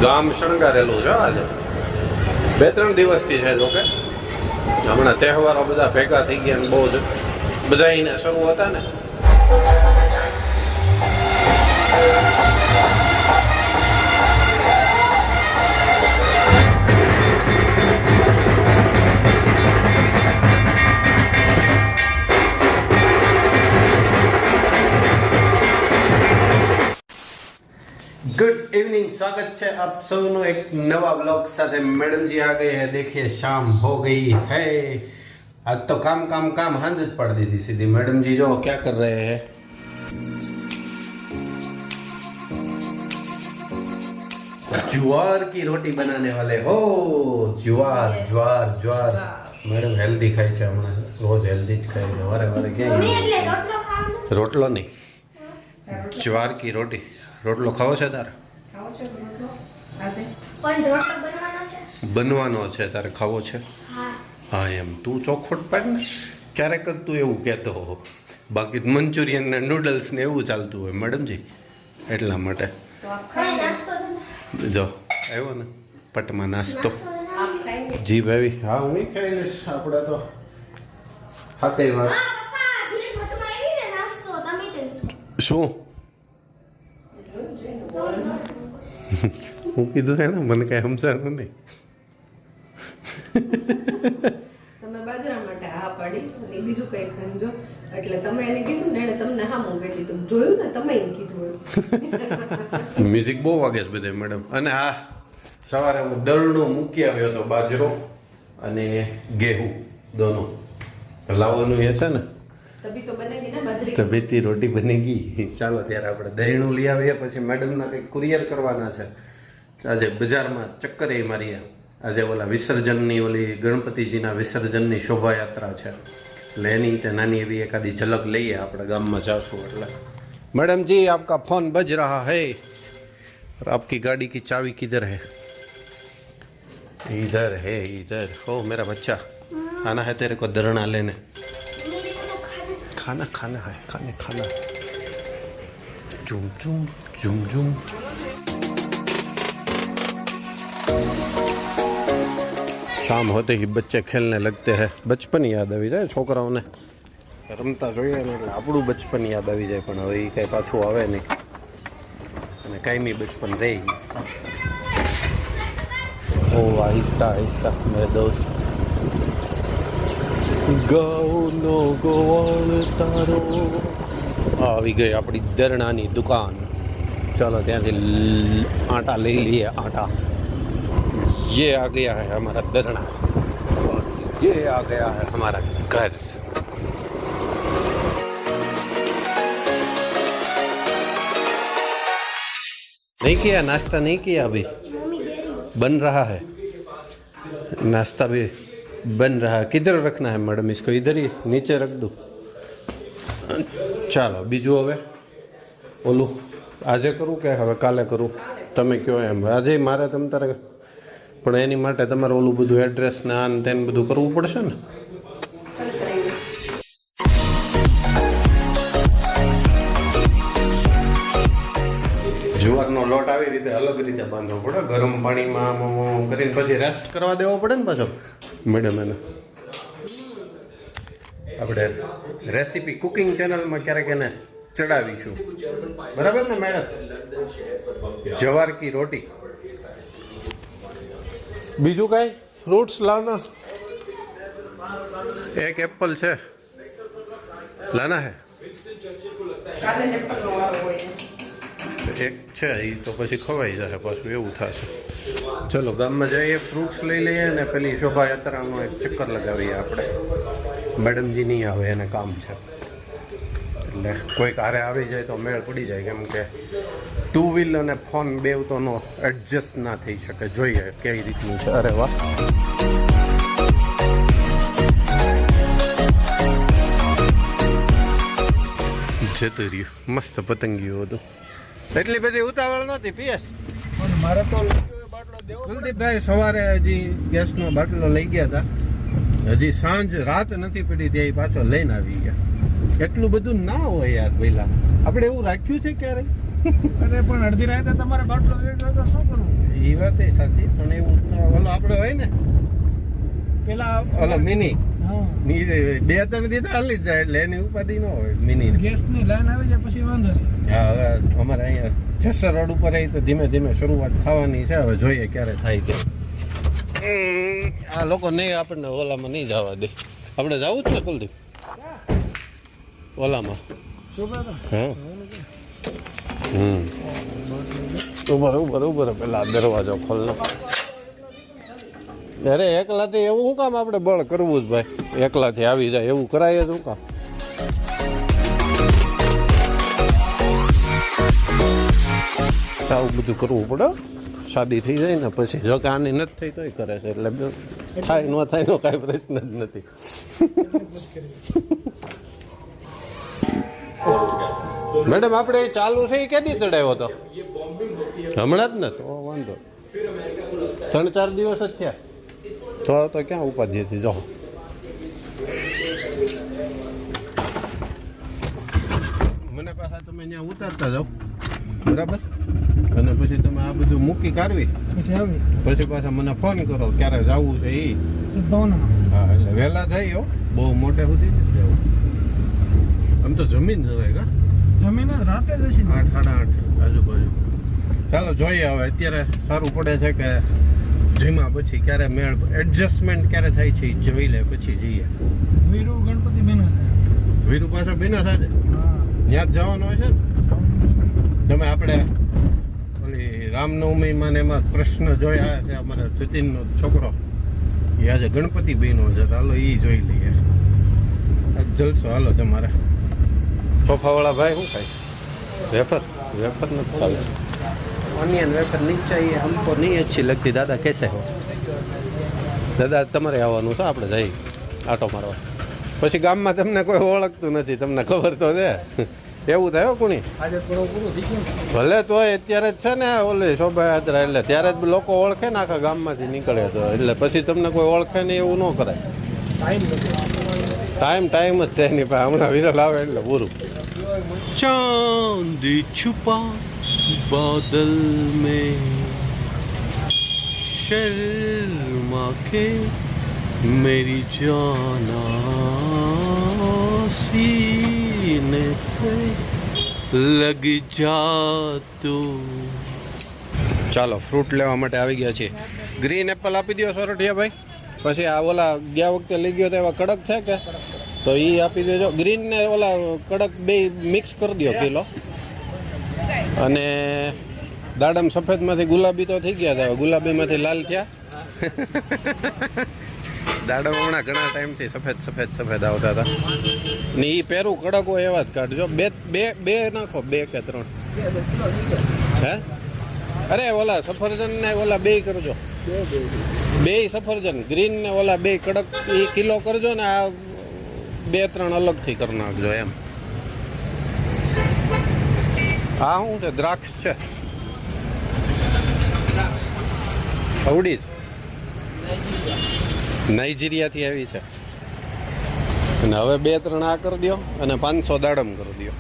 ગામ શણગારેલું છે આજે 2-3 દિવસથી છે. જોકે હમણાં તહેવારો બધા ભેગા થઈ ગયા ને બહુ જ બધા એને શરૂ હતા ને. गुड इवनिंग, स्वागत है आप सबनो एक नवा ब्लॉग साथ. मैडम जी आ गए हैं. देखिए शाम हो गई है. आज तो काम काम काम हंज पड़ दी थी सीधी. मैडम जी जो क्या कर रहे हैं, ज्वार की रोटी बनाने वाले हो. ज्वार ज्वार ज्वार मैडम हेल्दी खाई છે હમણાં. રોજ હેલ્ધી જ ખાય છે. વારે વારે ક્યાં રોટલો નહીં, જ્વાર કી રોટી. રોટલો ખાવો છે તારે? બનવાનો છે તારે, ખાવો છે? હા એમ તું ચોખવટ પાડ ને. ક્યારેક જ તું એવું કહેતો હો, બાકી મંચુરિયન ને નૂડલ્સ ને એવું ચાલતું હોય મેડમજી, એટલા માટે. જો આવ્યો ને પટમાં નાસ્તો. જી ભાઈ, હા હું ખાઈ લઈશ. આપણે તો હાથે વાત. શું હું કીધું છે ને, મને કઈ સમજાણું નહીં. તમે બાજરા માટે હા પાડી અને બીજું કઈ સમજો એટલે તમે એને કીધું ને એને તમને હા મૂકી દીધું. જોયું ને તમે એમ કીધું. મ્યુઝિક બહુ વાગે છે બધે મેડમ. અને હા, સવારે હું દળનો મૂકી આવ્યો હતો, બાજરો અને ગેહું દોનો લાવવાનું એ છે ને. તબી તો બનેગી ને બાજરી. તબીતી રોટી બનેગી. ચાલો ત્યારે આપણે દહીણું લઈ આવીએ, પછી મેડમના કંઈક કુરિયર કરવાના છે. આજે બજારમાં ચક્કર એ મારીએ. આજે ઓલા વિસર્જનની, ઓલી ગણપતિજીના વિસર્જનની શોભાયાત્રા છે, એટલે એની તે નાની એવી એકાદી ઝલક લઈએ. આપણે ગામમાં જાશું એટલે. मैडम जी आपका फोन बज रहा है और आपकी गाड़ी की चाबी किधर है? इधर है, इधर. ओ मेरा बच्चा, आना है तेरे को धरना लेने. खाना खाना है, खाने खाना. झूम झूम झूम झूम. शाम होते ही बच्चे खेलने लगते हैं. बचपन याद આવી જાય છોકરાઓને. રમતા જોઈએ ને એટલે આપણું બચપન યાદ આવી જાય, પણ હવે એ કાંઈ પાછું આવે નહીં અને કાયમી બચપન રહી ગયું. ઓ આહિસ્તા આહિસ્તા મેરે દોસ્ત. ગૌનો ગોવાળ તારો. આવી ગઈ આપણી દરણાની દુકાન. ચાલો ત્યાંથી આટા લઈ લઈએ. આટા ये आ गया है हमारा दरना और ये आ गया है हमारा घर. नहीं किया नाश्ता, नहीं किया अभी. बन रहा है नाश्ता भी बन रहा है. किधर रखना है मैडम इसको? इधर ही नीचे रख दो. ચાલો બીજું હવે ઓલું આજે કરું કે હવે કાલે કરું? તમે કહો એમ. આજે મારે તમ તારે, પણ એની માટે તમારે ઓલું બધું એડ્રેસ ને આ ને તેને બધું કરવું પડશે ને. જુવારનો લોટ આવી રીતે અલગ રીતે બાંધવો પડે, ગરમ પાણીમાં કરીને પછી રેસ્ટ કરવા દેવો પડે ને પાછો મેડમ. એને આપણે રેસીપી કુકિંગ ચેનલમાં ક્યારેક એને ચડાવીશું, બરાબર ને મેડમ? જવાર કી રોટી. બીજું કાંઈ ફ્રૂટ્સ લાવના? એક એપલ છે, લાના હે. એક છે એ તો પછી ખવાઈ જશે પાછું, એવું થશે. ચલો ગામમાં જઈએ, ફ્રૂટ્સ લઈ લઈએ ને પેલી શોભાયાત્રાનો એક ચક્કર લગાવીએ આપણે. મેડમજી નહીં આવે, એને કામ છે એટલે કોઈક હારે આવી જાય તો મેળ પડી જાય, કેમ કે 2 વ્હીલ અને ફોન બેવ તો નો એડજસ્ટ ના થઈ શકે. જોઈએ કઈ રીતનું છે. અરે વાહ, જતું રહ્યું. મસ્ત પતંગિયું હતું. એટલી બધી ઉતાવળ નહોતી પિયસ. મારે તો કુલદીપભાઈ સવારે હજી ગેસનો બાટલો લઈ ગયા હતા. હજી સાંજ રાત નથી પડી ત્યાં પાછો લઈને આવી ગયા. એટલું બધું ના હોય યાર પહેલા. આપણે એવું રાખ્યું છે ક્યારે? અરે પણ અડધી રાતે તમારે બાટલો વેચવો તો શું કરવું? એ વાત એ સાચી પણ એવું તો ઓલો આપણે હોય ને પેલા ઓલો મિની હા 2-3 દી તો હાલી જ જાય એટલે એની ઉપાધિ ન હોય મિની ગેસની લાઈન આવી જાય પછી વાંધો નહીં. હા હવે અમારે અહીંયા જસર રોડ ઉપર આવી તો ધીમે ધીમે શરૂઆત થવાની છે હવે જોઈએ ક્યારે થાય કે આ લોકો નહીં આપણને ઓલામાં નહીં જવા દે આપણે જવું જ ને કુલદીપ ઓલામાં શું કહેતો? હા ઉભર પેલા દરવાજો ખોલનો અરે એકલાથી એવું શું કામ આપણે બળ કરવું જ ભાઈ એકલાથી આવી જાય એવું કરાય જ શું કામ આવું બધું કરવું પડે શાદી થઈ જાય ને પછી જો કે આની નથી થઈ તોય કરે છે એટલે થાય ન થાય નો કાંઈ પ્રશ્ન જ નથી મેડમ આપણે ચાલુ છે એ કેદી ચડાવ્યો હતો હમણાં જ ને તો વાંધો 3-4 દિવસ જ થયા તો ક્યાં ઉપાધિથી જો મને પાછા તમે ત્યાં ઉતારતા જાઓ બરાબર અને પછી તમે આ બધું મૂકી કાઢવી પછી આવી પછી પાછા મને ફોન કરો ક્યારે જવું છે એ સદભાવના હા એટલે વહેલા જાય હો બહુ મોટે સુધી નથી જવું આમ તો જમીન જવાય કા જમીન રાતે જ હશે ને? 8-8 આજુબાજુ ચાલો જોઈએ હવે અત્યારે સારું પડે છે કે જીમા પછી ક્યારે મેળ એડજસ્ટમેન્ટ ક્યારે થાય છે એ જોઈ લે પછી જઈએ વીરુ ગણપતિ બેનો છે. વીરુ પાછો બિના સાથે હા ત્યાં જ જવાનું હોય છે ને તમે આપણે ઓલી રામનવમીમાં ને એમાં કૃષ્ણ જોયા છે અમારા જતીનનો છોકરો એ આજે ગણપતિ બહેનો છે તો હાલો એ જોઈ લઈએ આજ જલસો હાલો તમારે સોફાવાળા ભાઈ શું ખાય વેફર વેફર નથી ખાવી ऑनियन वेफर नहीं चाहिए हमको नहीं अच्छी लगती दादा कैसे हो દાદા તમારે આવવાનું છે આપણે જઈ આટો મારવા પછી ગામમાં તમને કોઈ ઓળખતું નથી તમને ખબર તો છે એવું થાય હો કોણી ભલે તોય અત્યારે જ છે ને ઓલી શોભાયાત્રા એટલે ત્યારે જ લોકો ઓળખે ને આખા ગામમાંથી નીકળે તો એટલે પછી તમને કોઈ ઓળખે નહીં એવું ન કરાય ટાઈમ જ છે નહીં ભાઈ હમણાં વિરલ આવે એટલે પૂરું ચાંદી છુપા बादल में शर्मा के मेरी जाना सीने से लग जा तो ચાલો ફ્રૂટ લેવા માટે આવી ગયા છીએ ગ્રીન એપલ આપી દો સોરઠિયા ભાઈ પછી આ ઓલા ગયા વખતે લઈ ગયો તો એવા કડક છે કે તો એ આપી દેજો ગ્રીન ને ઓલા કડક બે મિક્સ કરી દો કિલો અને દાડમ સફેદમાંથી ગુલાબી તો થઈ ગયા હતા ગુલાબીમાંથી લાલ થયા દાડમ હમણાં ઘણા ટાઈમથી સફેદ આવતા હતા ને એ પેરું કડક હોય એવા જ કાઢજો બે નાખો 2 કે 3 હે અરે ઓલા સફરજન ને ઓલા બે કરજો બે સફરજન ગ્રીન ને ઓલા બે કડક એ કિલો કરજો ને આ 2-3 અલગથી કરી નાખજો એમ હા શું છે દ્રાક્ષ છે અવડી નાઇજીરિયાથી આવી છે અને હવે 2-3 આ કરી દો અને 500 દાડમ કરી દો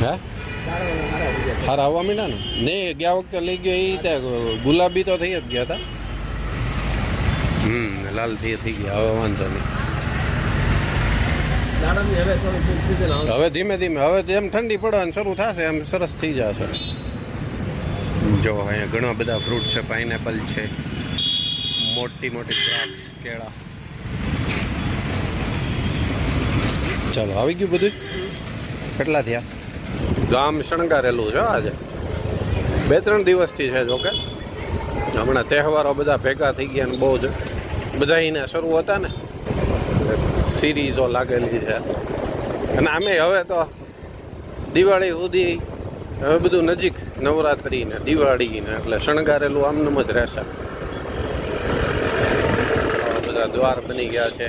હે હારા આવવા માંડ્યા ને નહીં ગયા વખતે લઈ ગયો એ ત્યાં ગુલાબી તો થઈ જ ગયા હતા લાલ થઈ ગયા હવે વાંધો નહીં હવે ધીમે હવે જેમ ઠંડી પડવાની શરૂ થશે એમ સરસ થઈ જશે જો અહીંયા ઘણા બધા ફ્રૂટ છે પાઇનેપલ છે મોટી દ્રાક્ષ કેળા ચાલો આવી ગયું બધું કેટલા થયા ગામ શણગારેલું છે આજે 2-3 દિવસથી છે જોકે હમણાં તહેવારો બધા ભેગા થઈ ગયા ને બહુ જ બધાને શરૂ હતા ને સિરીઝો લાગેલી છે અને આમે હવે તો દિવાળી સુધી હવે બધું નજીક નવરાત્રિ ને દિવાળી ને એટલે શણગારેલું આમનામ જ રહેશે બધા દ્વાર બની ગયા છે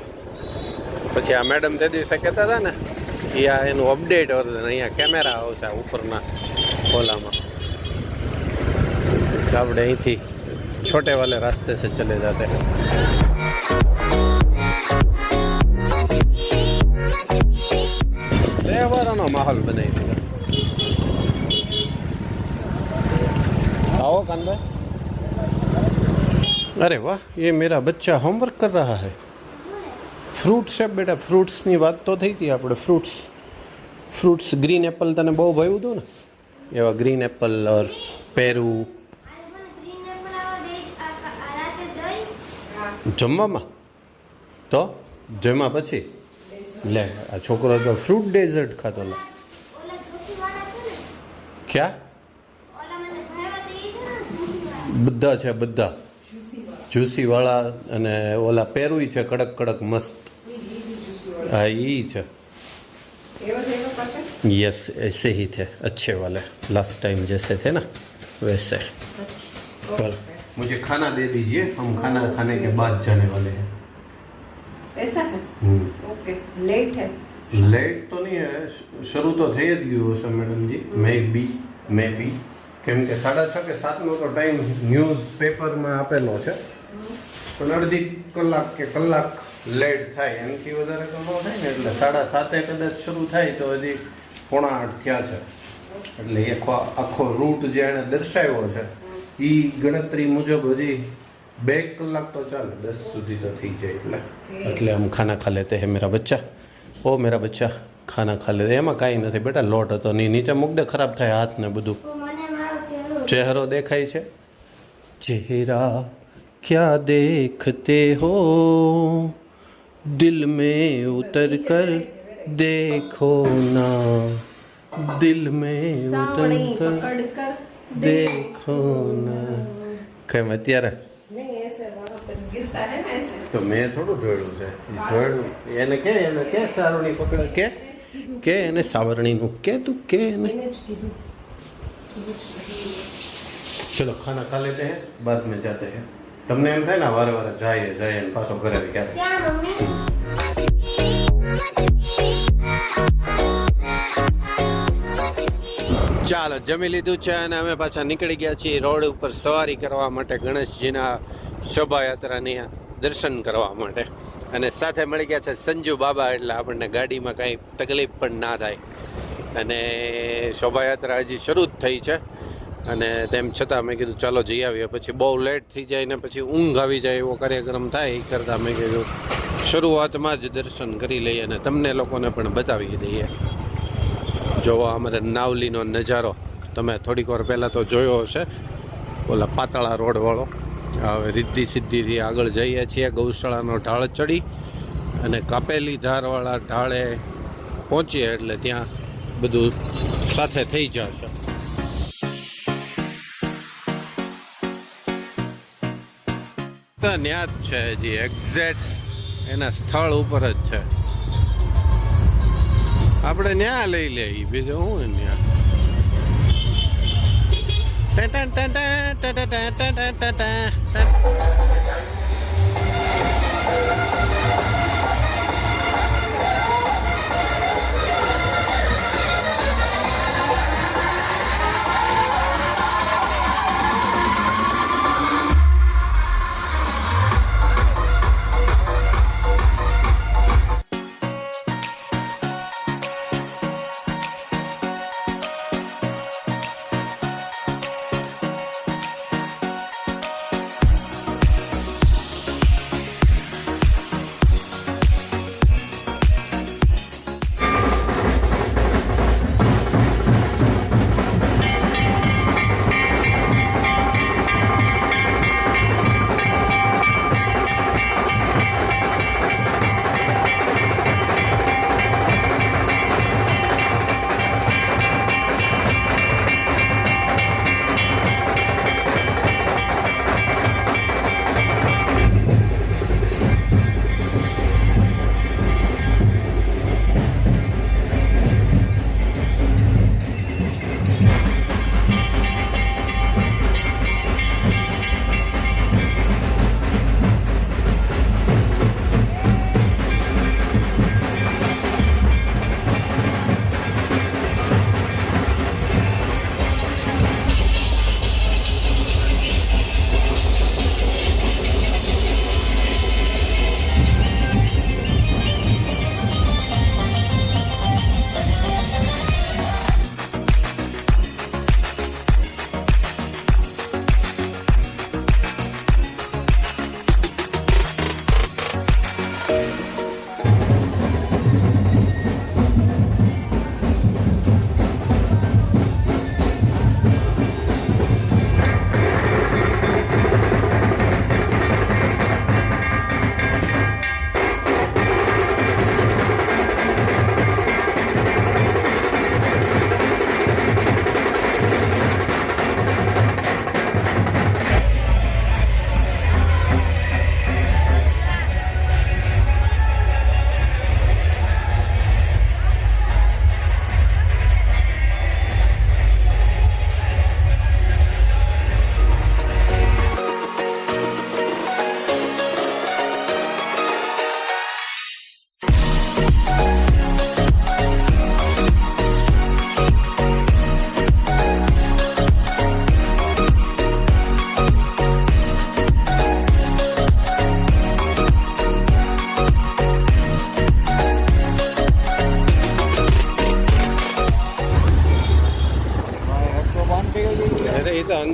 પછી આ મેડમ તે દિવસે કહેતા હતા ને એ આ એનું અપડેટ વર્ઝન અહીંયા કેમેરા આવશે ઉપરના ઓલામાં આપણે અહીંથી છોટે વાલે રાસ્તે સે ચલે જાતે તહેવારોનો માહોલ બનાવી દીધો आओ कान भाई। अरे वाह, ये मेरा बच्चा होमवर्क कर रहा है। फ्रूट्स है बेटा, फ्रूट्सની વાત તો થઈ હતી આપણે। फ्रूट्स ग्रीन एप्पल तने બહુ ભાવ્યું હતું ને, એવા ગ્રીન એપ્પલ ઓર પેરુ જમવામાં તો જમ્યા પછી લે આ છોકરો તો ફ્રૂટ ડેઝર્ટ ખાતો લે। ક્યાં બધા છે, બધા જ્યુસી વાળા અને ઓલા પેરુઈ છે કડક કડક મસ્ત। हाँ यही है। यस ऐसे ही थे, अच्छे वाले, लास्ट टाइम जैसे थे ना वैसे। पर मुझे खाना दे दीजिए, हम खाना खाने के बाद जाने वाले हैं। ऐसा है? ओके, लेट है? लेट तो नहीं है, शुरू तो થઈ જ ગયું હશે મેડમ જી। મે બી કેમ કે 6:30 કે 7 નો તો ટાઈમ ન્યૂઝ પેપરમાં આપેલો છે, પણ અડધી કલાક કે કલાક લેટ થાય, એનાથી વધારે તો ન થાય ને, એટલે 7:30 કદાચ શરૂ થાય તો હજી 7:45 થયા છે। એટલે આખો રૂટ જે એણે દર્શાવ્યો છે એ ગણતરી મુજબ હજી 2 કલાક તો ચાલે, 10 સુધી તો થઈ જાય। એટલે हम खाना खा लेते हैं मेरा बच्चा। ओ मेरा बच्चा खाना खा लेते। એમાં કાંઈ નથી બેટા, લોટ હતો નહીં, નીચે મૂક દે, ખરાબ થાય હાથ ને બધું। ચહેરો દેખાય છે? ચહેરા क्या देखते हो, दिल में उतर कर देखो ना, दिल में उतर कर देखो ना। કેમ અત્યારે તો મેં થોડું જોડ્યું છે, જોડ્યું એને કે સાવરણી પકડે, કે એને સાવરણીનું કે તું કે એને। ચલો ખાના ખા લેતે हैं, बाद में जाते हैं। તમને એમ થાય ને વારે વારે જાય ને પાછો ઘરે ક્યારે। ચાલો જમી લીધું છે અને અમે પાછા નીકળી ગયા છીએ રોડ ઉપર સવારી કરવા માટે, ગણેશજીના શોભાયાત્રાની દર્શન કરવા માટે। અને સાથે મળી ગયા છે સંજુ બાબા, એટલે આપણને ગાડીમાં કાંઈ તકલીફ પણ ના થાય। અને શોભાયાત્રા હજી શરૂ જ થઈ છે, અને તેમ છતાં મેં કીધું ચાલો જઈ આવીએ, પછી બહુ લેટ થઈ જાય ને પછી ઊંઘ આવી જાય એવો કાર્યક્રમ થાય, એ કરતાં મેં કીધું શરૂઆતમાં જ દર્શન કરી લઈએ અને તમને લોકોને પણ બતાવી દઈએ। જોવો અમારે નાવલીનો નજારો તમે થોડીક વાર પહેલાં તો જોયો હશે, ઓલા પાતળા રોડવાળો। હવે રિદ્ધિ સિદ્ધિથી આગળ જઈએ છીએ, ગૌશાળાનો ઢાળ ચડી અને કાપેલી ધારવાળા ઢાળે પહોંચીએ એટલે ત્યાં બધું સાથે થઈ જશે। ત્યાં જ છે હજી, એક્ઝેક્ટ એના સ્થળ ઉપર જ છે, આપણે ન્યા લઈ લઈએ, બીજું હું ન્યા।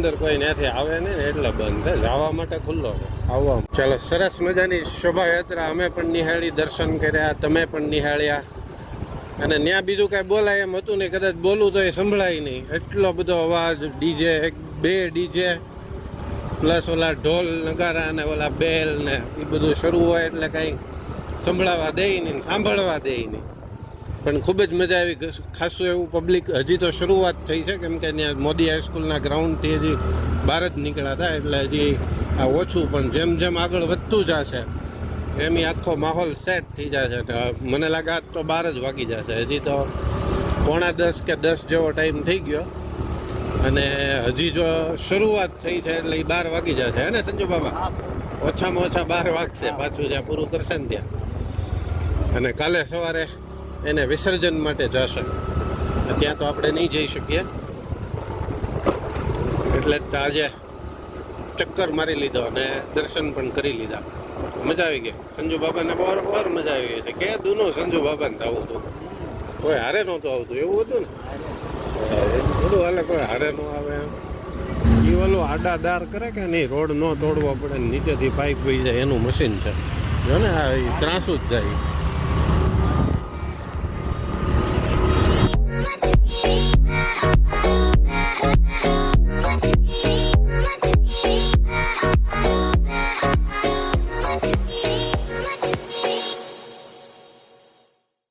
અંદર કોઈ ત્યાંથી આવે નહીં ને એટલે બંધ છે, જવા માટે ખુલ્લો છે આવવા. ચાલો, સરસ મજાની શોભાયાત્રા અમે પણ નિહાળી, દર્શન કર્યા, તમે પણ નિહાળ્યા. અને ત્યાં બીજું કાંઈ બોલાય એમ હતું નહીં, કદાચ બોલું તો એ સંભળાય નહીં, એટલો બધો અવાજ. ડીજે, 2 ડીજે પ્લસ ઓલા ઢોલ નગારા અને ઓલા બેલ ને એ બધું શરૂ હોય એટલે કાંઈ સંભળાવા દે નહીં, સાંભળવા દે નહીં. પણ ખૂબ જ મજા આવી. ખાસું એવું પબ્લિક, હજી તો શરૂઆત થઈ છે, કેમ કે ત્યાં મોદી હાઈસ્કૂલના ગ્રાઉન્ડથી હજી બહાર જ નીકળ્યા હતા, એટલે હજી આ ઓછું. પણ જેમ જેમ આગળ વધતું જશે એમ આખો માહોલ સેટ થઈ જશે. મને લાગે આજ તો 12 જ વાગી જશે, હજી તો 9:45 કે 10 જેવો ટાઈમ થઈ ગયો, અને હજી જો શરૂઆત થઈ છે એટલે 12 વાગી જશે. હે ને સંજુ બાબા? ઓછામાં ઓછા 12 વાગશે પાછું જ્યાં પૂરું કરશે ને ત્યાં. અને કાલે સવારે એને વિસર્જન માટે જશે, ત્યાં તો આપણે નહીં જઈ શકીએ, એટલે જ આજે ચક્કર મારી લીધો અને દર્શન પણ કરી લીધા. મજા આવી ગઈ. સંજુ બાબાને બહુ મજા આવી ગઈ છે. કે દૂનું સંજુ બાબાને જવું હતું, કોઈ હારે નહોતું આવતું, એવું હતું ને બધું હાલે, કોઈ હારે ન આવે. એ ઓલું આડાદાર કરે કે નહીં, રોડ ન તોડવો પડે, નીચેથી પાઇપ વહી જાય એનું મશીન છે. જો ને આ ત્રાસું જ જાય.